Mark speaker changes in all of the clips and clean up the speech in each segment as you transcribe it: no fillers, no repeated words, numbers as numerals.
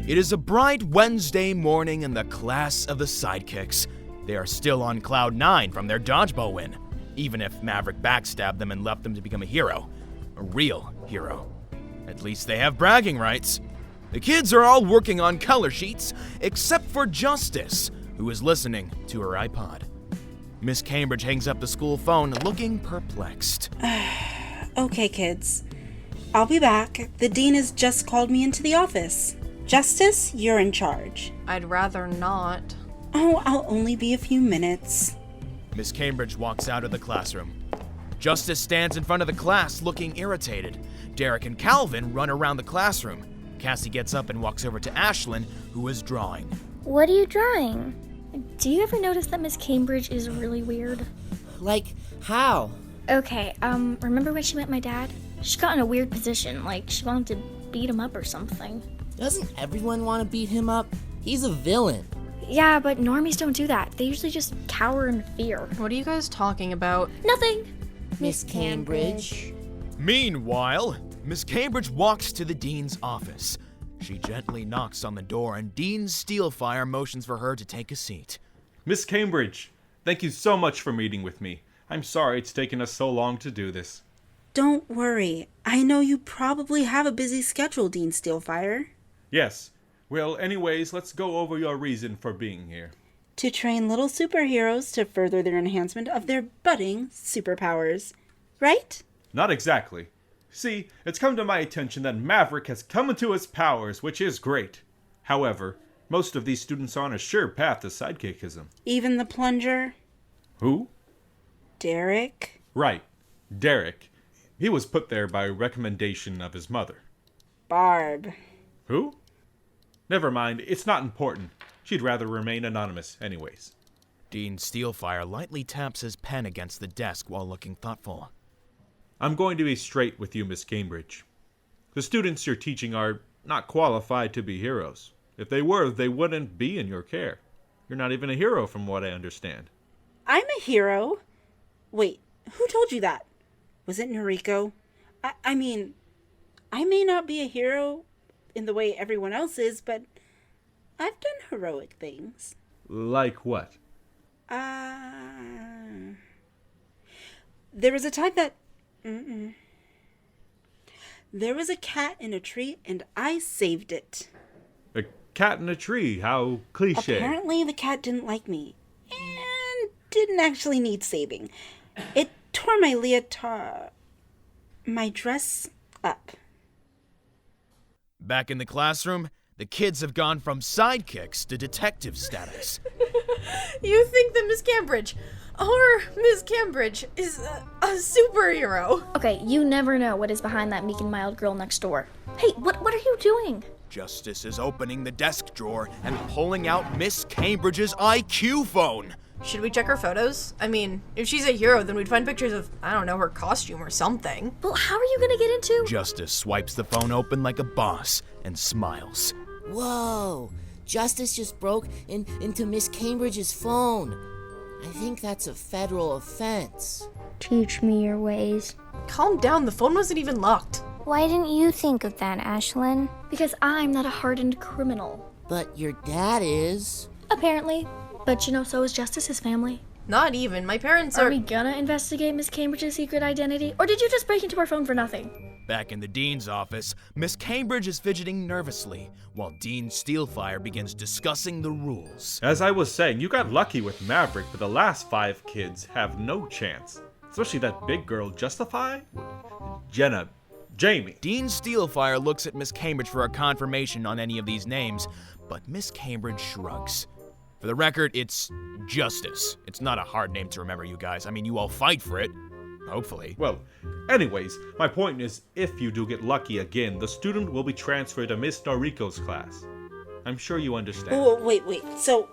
Speaker 1: It is a bright Wednesday morning in the class of the Sidekicks. They are still on cloud 9 from their dodgeball win, even if Maverick backstabbed them and left them to become a hero. A real hero. At least they have bragging rights. The kids are all working on color sheets, except for Justice, who is listening to her iPod. Miss Cambridge hangs up the school phone, looking perplexed.
Speaker 2: Okay, kids. I'll be back. The dean has just called me into the office. Justice, you're in charge.
Speaker 3: I'd rather not.
Speaker 2: Oh, I'll only be a few minutes.
Speaker 1: Miss Cambridge walks out of the classroom. Justice stands in front of the class, looking irritated. Derek and Calvin run around the classroom. Cassie gets up and walks over to Ashlyn, who is drawing.
Speaker 4: What are you drawing? Do you ever notice that Miss Cambridge is really weird?
Speaker 5: Like, how?
Speaker 4: Okay, remember when she met my dad? She got in a weird position, like she wanted to beat him up or something.
Speaker 5: Doesn't everyone want to beat him up? He's a villain.
Speaker 4: Yeah, but normies don't do that. They usually just cower in fear.
Speaker 3: What are you guys talking about?
Speaker 4: Nothing.
Speaker 5: Miss Cambridge.
Speaker 1: Meanwhile, Miss Cambridge walks to the dean's office. She gently knocks on the door and Dean Steelfire motions for her to take a seat.
Speaker 6: Miss Cambridge, thank you so much for meeting with me. I'm sorry it's taken us so long to do this.
Speaker 2: Don't worry. I know you probably have a busy schedule, Dean Steelfire.
Speaker 6: Yes. Well, anyways, let's go over your reason for being here.
Speaker 2: To train little superheroes to further their enhancement of their budding superpowers. Right?
Speaker 6: Not exactly. See, it's come to my attention that Maverick has come into his powers, which is great. However, most of these students are on a sure path to sidekickism.
Speaker 2: Even the plunger?
Speaker 6: Who?
Speaker 2: Derek?
Speaker 6: Right. Derek. He was put there by recommendation of his mother.
Speaker 2: Barb.
Speaker 6: Who? Never mind, it's not important. She'd rather remain anonymous anyways.
Speaker 1: Dean Steelfire lightly taps his pen against the desk while looking thoughtful.
Speaker 6: I'm going to be straight with you, Miss Cambridge. The students you're teaching are not qualified to be heroes. If they were, they wouldn't be in your care. You're not even a hero from what I understand.
Speaker 2: I'm a hero. Wait, who told you that? Was it Noriko? I mean, I may not be a hero in the way everyone else is, but I've done heroic things.
Speaker 6: Like what?
Speaker 2: There was a time that... There was a cat in a tree, and I saved it.
Speaker 6: A cat in a tree, how cliché.
Speaker 2: Apparently the cat didn't like me, and didn't actually need saving. It tore my dress up.
Speaker 1: Back in the classroom, the kids have gone from sidekicks to detective status.
Speaker 3: You think that Miss Cambridge, is a superhero?
Speaker 4: Okay, you never know what is behind that meek and mild girl next door. Hey, what are you doing?
Speaker 1: Justice is opening the desk drawer and pulling out Miss Cambridge's IQ phone.
Speaker 3: Should we check her photos? I mean, if she's a hero, then we'd find pictures of, I don't know, her costume or something.
Speaker 4: Well, how are you gonna get into...
Speaker 1: Justice swipes the phone open like a boss and smiles.
Speaker 5: Whoa! Justice just broke into Miss Cambridge's phone. I think that's a federal offense.
Speaker 4: Teach me your ways.
Speaker 3: Calm down, the phone wasn't even locked.
Speaker 4: Why didn't you think of that, Ashlyn? Because I'm not a hardened criminal.
Speaker 5: But your dad is.
Speaker 4: Apparently. But so is Justice's family.
Speaker 3: Not even. My parents
Speaker 4: Are we gonna investigate Miss Cambridge's secret identity? Or did you just break into her phone for nothing?
Speaker 1: Back in the dean's office, Miss Cambridge is fidgeting nervously, while Dean Steelfire begins discussing the rules.
Speaker 6: As I was saying, you got lucky with Maverick, but the last 5 kids have no chance. Especially that big girl, Jamie.
Speaker 1: Dean Steelfire looks at Miss Cambridge for a confirmation on any of these names, but Miss Cambridge shrugs. For the record, it's Justice. It's not a hard name to remember, you guys. I mean, you all fight for it. Hopefully.
Speaker 6: Well, anyways, my point is, if you do get lucky again, the student will be transferred to Miss Noriko's class. I'm sure you understand.
Speaker 2: Oh, wait. So,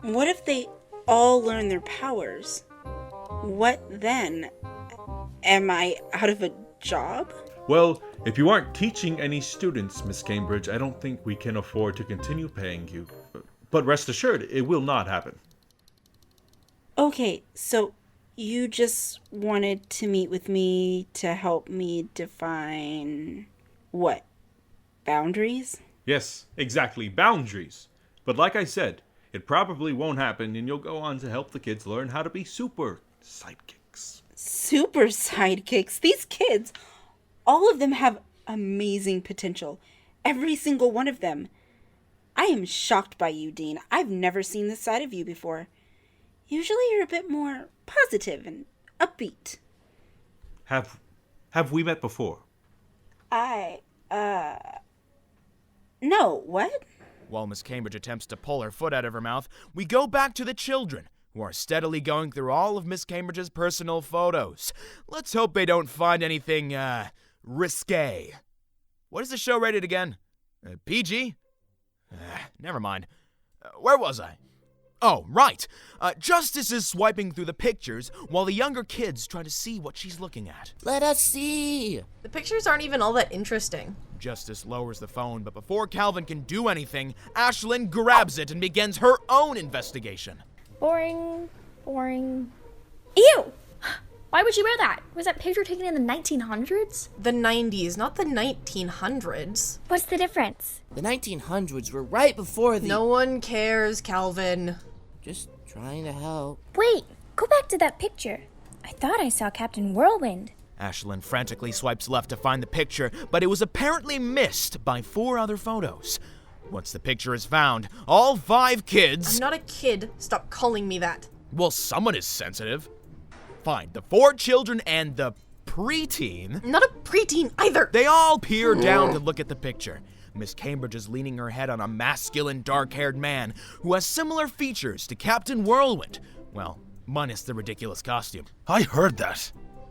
Speaker 2: what if they all learn their powers? What then? Am I out of a job?
Speaker 6: Well, if you aren't teaching any students, Miss Cambridge, I don't think we can afford to continue paying you. But rest assured, it will not happen.
Speaker 2: Okay, so you just wanted to meet with me to help me define... what? Boundaries?
Speaker 6: Yes, exactly, boundaries. But like I said, it probably won't happen and you'll go on to help the kids learn how to be super sidekicks.
Speaker 2: Super sidekicks. These kids, all of them have amazing potential. Every single one of them. I am shocked by you, Dean. I've never seen this side of you before. Usually you're a bit more positive and upbeat.
Speaker 6: Have we met before?
Speaker 2: No, what?
Speaker 1: While Miss Cambridge attempts to pull her foot out of her mouth, we go back to the children, who are steadily going through all of Miss Cambridge's personal photos. Let's hope they don't find anything, risque. What is the show rated again? PG? Never mind. Where was I? Oh, right. Justice is swiping through the pictures while the younger kids try to see what she's looking at.
Speaker 5: Let us see.
Speaker 3: The pictures aren't even all that interesting.
Speaker 1: Justice lowers the phone, but before Calvin can do anything, Ashlyn grabs it and begins her own investigation.
Speaker 4: Boring. Ew! Why would you wear that? Was that picture taken in the 1900s?
Speaker 3: The 90s, not the 1900s.
Speaker 4: What's the difference?
Speaker 5: The 1900s were right before the...
Speaker 3: No one cares, Calvin.
Speaker 5: Just trying to help.
Speaker 4: Wait, go back to that picture. I thought I saw Captain Whirlwind.
Speaker 1: Ashlyn frantically swipes left to find the picture, but it was apparently missed by 4 other photos. Once the picture is found, all 5 kids...
Speaker 3: I'm not a kid. Stop calling me that.
Speaker 1: Well, someone is sensitive. Fine, the 4 children and the preteen...
Speaker 3: I'm not a preteen either.
Speaker 1: They all peer down to look at the picture. Miss Cambridge is leaning her head on a masculine, dark-haired man who has similar features to Captain Whirlwind. Well, minus the ridiculous costume.
Speaker 7: I heard that.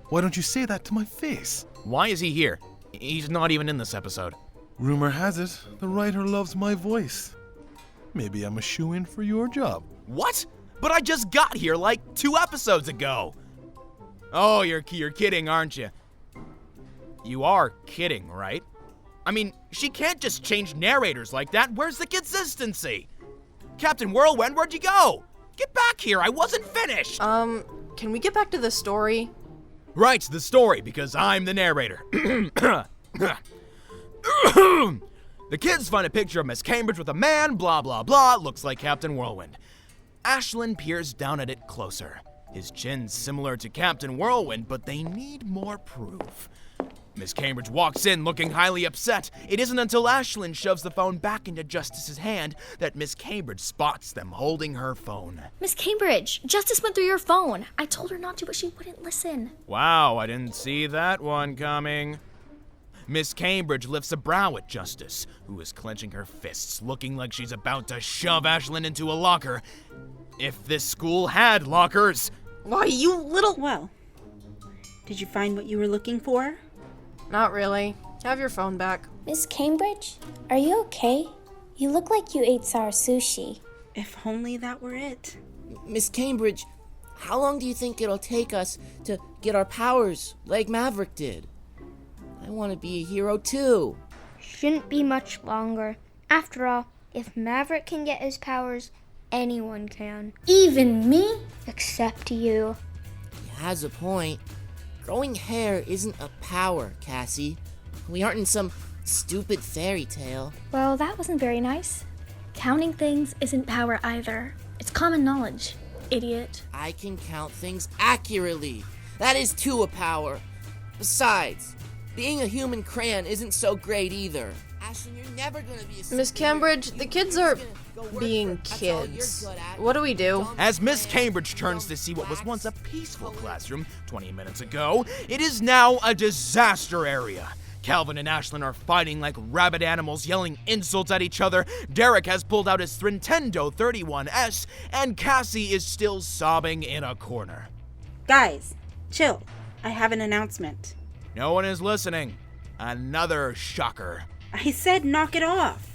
Speaker 7: Why don't you say that to my face?
Speaker 1: Why is he here? He's not even in this episode.
Speaker 7: Rumor has it, the writer loves my voice. Maybe I'm a shoo-in for your job.
Speaker 1: What? But I just got here like 2 episodes ago. Oh, you're kidding, aren't you? You are kidding, right? I mean, she can't just change narrators like that. Where's the consistency? Captain Whirlwind, where'd you go? Get back here, I wasn't finished!
Speaker 3: Can we get back to the story?
Speaker 1: Right, the story, because I'm the narrator. The kids find a picture of Miss Cambridge with a man, blah blah blah, looks like Captain Whirlwind. Ashlyn peers down at it closer. His chin's similar to Captain Whirlwind, but they need more proof. Miss Cambridge walks in looking highly upset. It isn't until Ashlyn shoves the phone back into Justice's hand that Miss Cambridge spots them holding her phone.
Speaker 4: Miss Cambridge, Justice went through your phone. I told her not to, but she wouldn't listen.
Speaker 1: Wow, I didn't see that one coming. Miss Cambridge lifts a brow at Justice, who is clenching her fists, looking like she's about to shove Ashlyn into a locker. If this school had lockers.
Speaker 3: Why, you little...
Speaker 2: Well, did you find what you were looking for?
Speaker 3: Not really. Have your phone back.
Speaker 8: Miss Cambridge, are you okay? You look like you ate sour sushi.
Speaker 2: If only that were it.
Speaker 5: Miss Cambridge, how long do you think it'll take us to get our powers like Maverick did? I want to be a hero too.
Speaker 8: Shouldn't be much longer. After all, if Maverick can get his powers, anyone can. Even me? Except you.
Speaker 5: He has a point. Growing hair isn't a power, Cassie. We aren't in some stupid fairy tale.
Speaker 4: Well, that wasn't very nice. Counting things isn't power either. It's common knowledge, idiot.
Speaker 5: I can count things accurately. That is too a power. Besides, being a human crayon isn't so great either. Ashlyn, you're never gonna be a
Speaker 3: Miss Cambridge, the kids are being kids. What do we do?
Speaker 1: As Miss Cambridge turns to see what was once a peaceful classroom 20 minutes ago, it is now a disaster area. Calvin and Ashlyn are fighting like rabid animals, yelling insults at each other. Derek has pulled out his Nintendo 31S, and Cassie is still sobbing in a corner.
Speaker 2: Guys, chill. I have an announcement.
Speaker 1: No one is listening. Another shocker.
Speaker 2: I said knock it off.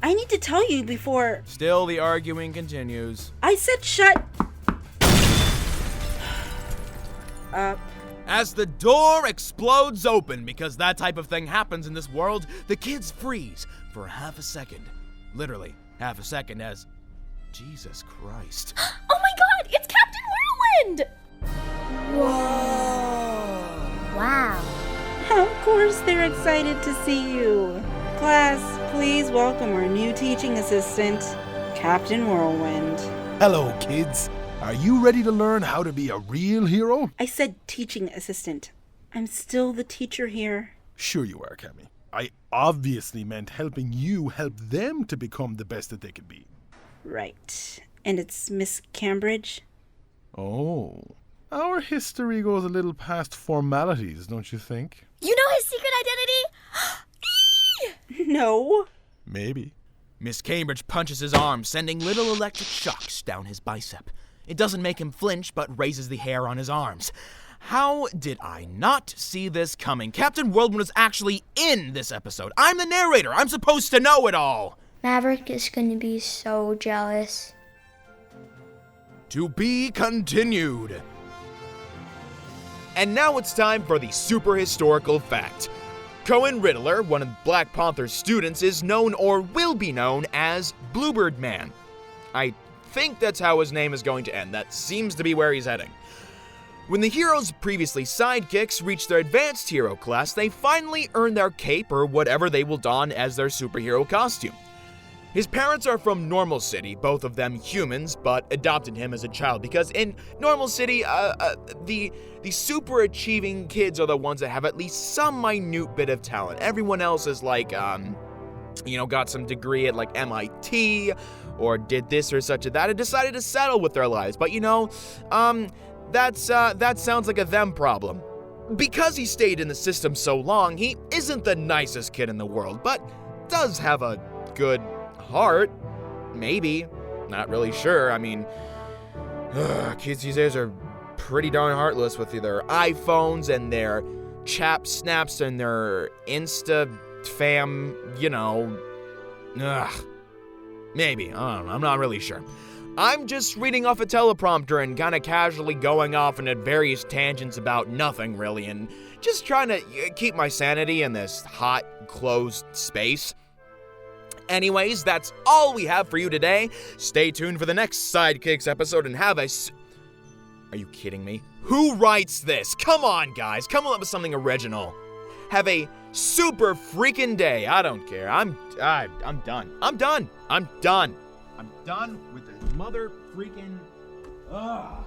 Speaker 2: I need to tell you before...
Speaker 1: Still, the arguing continues.
Speaker 2: I said shut... up.
Speaker 1: As the door explodes open, because that type of thing happens in this world, the kids freeze for half a second. Literally, half a second as... Jesus Christ.
Speaker 4: Oh my god, it's Captain Whirlwind!
Speaker 8: Wow.
Speaker 2: Of course they're excited to see you. Class, please welcome our new teaching assistant, Captain Whirlwind.
Speaker 7: Hello, kids. Are you ready to learn how to be a real hero?
Speaker 2: I said teaching assistant. I'm still the teacher here.
Speaker 7: Sure you are, Cammy. I obviously meant helping you help them to become the best that they could be.
Speaker 2: Right. And it's Miss Cambridge?
Speaker 7: Oh. Our history goes a little past formalities, don't you think?
Speaker 4: You know his secret identity?
Speaker 2: No.
Speaker 7: Maybe.
Speaker 1: Miss Cambridge punches his arm, sending little electric shocks down his bicep. It doesn't make him flinch, but raises the hair on his arms. How did I not see this coming? Captain Whirlwind was actually in this episode. I'm the narrator. I'm supposed to know it all.
Speaker 8: Maverick is going to be so jealous.
Speaker 1: To be continued. And now it's time for the super historical fact. Cohen Riddler, one of Black Panther's students, is known or will be known as Bluebird Man. I think that's how his name is going to end. That seems to be where he's heading. When the heroes' previously sidekicks reach their advanced hero class, they finally earn their cape or whatever they will don as their superhero costume. His parents are from Normal City, both of them humans, but adopted him as a child because in Normal City, the super achieving kids are the ones that have at least some minute bit of talent. Everyone else is like, got some degree at like MIT or did this or such or that and decided to settle with their lives. But that sounds like a them problem. Because he stayed in the system so long, he isn't the nicest kid in the world, but does have a good heart. Maybe. Not really sure. I mean, kids these days are pretty darn heartless with their iPhones and their chap snaps and their Insta fam, Maybe. I don't know. I'm not really sure. I'm just reading off a teleprompter and kind of casually going off into various tangents about nothing, really, and just trying to keep my sanity in this hot, closed space. Anyways, that's all we have for you today. Stay tuned for the next Sidekicks episode and have a... Are you kidding me? Who writes this? Come on, guys. Come up with something original. Have a super freaking day. I don't care. I'm done. I'm done. I'm done. I'm done with this mother freaking... Ugh.